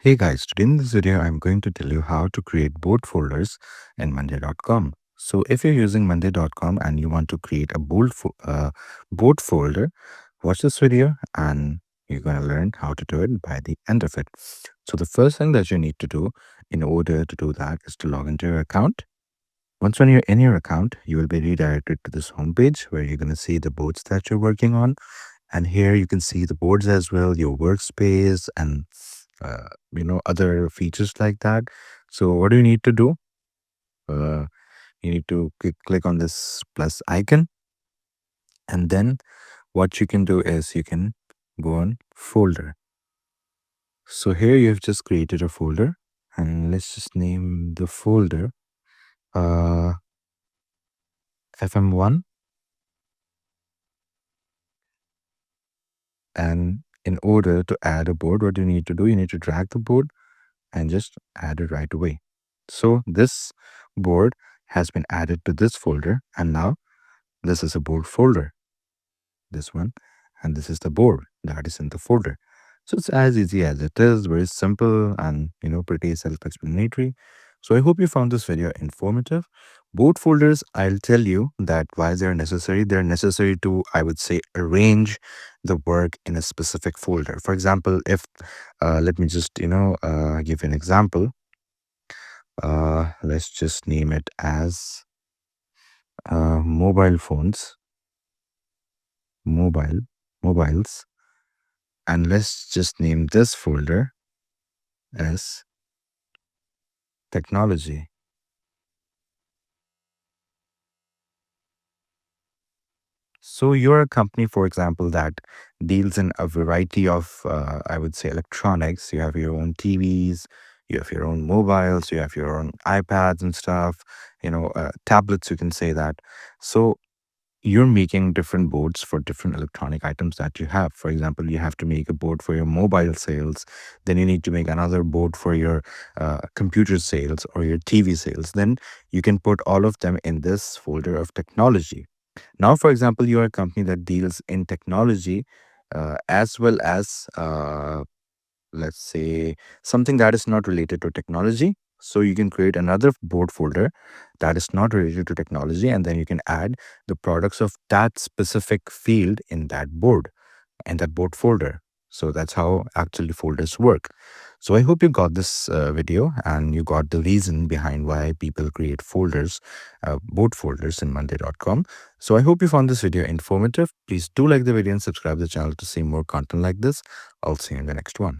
Hey guys, today in this video, I'm going to tell you how to create board folders in Monday.com. So if you're using Monday.com and you want to create a board folder, watch this video and you're going to learn how to do it by the end of it. So the first thing that you need to do in order to do that is to log into your account. Once when you're in your account, you will be redirected to this homepage where you're going to see the boards that you're working on. And here you can see the boards as well, your workspace and other features like that. So what do you need to do? Uh, you need to click on this plus icon, and then what you can do is you can go on folder. So here you've just created a folder, and let's just name the folder uh, FM1. And in order to add a board, what you need to do, you need to drag the board and just add it right away. So this board has been added to this folder, and now this is a board folder, this one, and this is the board that is in the folder. So it's as easy as it is, very simple and pretty self-explanatory. So I hope you found this video informative. Board folders, I'll tell you that why they're necessary. They're necessary to, I would say, arrange the work in a specific folder. For example, if let me just give you an example. Let's just name it as mobile phones, mobile, mobiles, and let's just name this folder as technology. So you're a company, for example, that deals in a variety of, I would say, electronics. You have your own TVs, you have your own mobiles, you have your own iPads and stuff, tablets, you can say that. So you're making different boards for different electronic items that you have. For example, you have to make a board for your mobile sales, then you need to make another board for your computer sales or your TV sales. Then you can put all of them in this folder of technology. Now, for example, you are a company that deals in technology as well as let's say something that is not related to technology. So you can create another board folder that is not related to technology, and then you can add the products of that specific field in that board and that board folder. So that's how actually folders work. So I hope you got this video and you got the reason behind why people create folders, board folders in Monday.com. So I hope you found this video informative. Please do like the video and subscribe to the channel to see more content like this. I'll see you in the next one.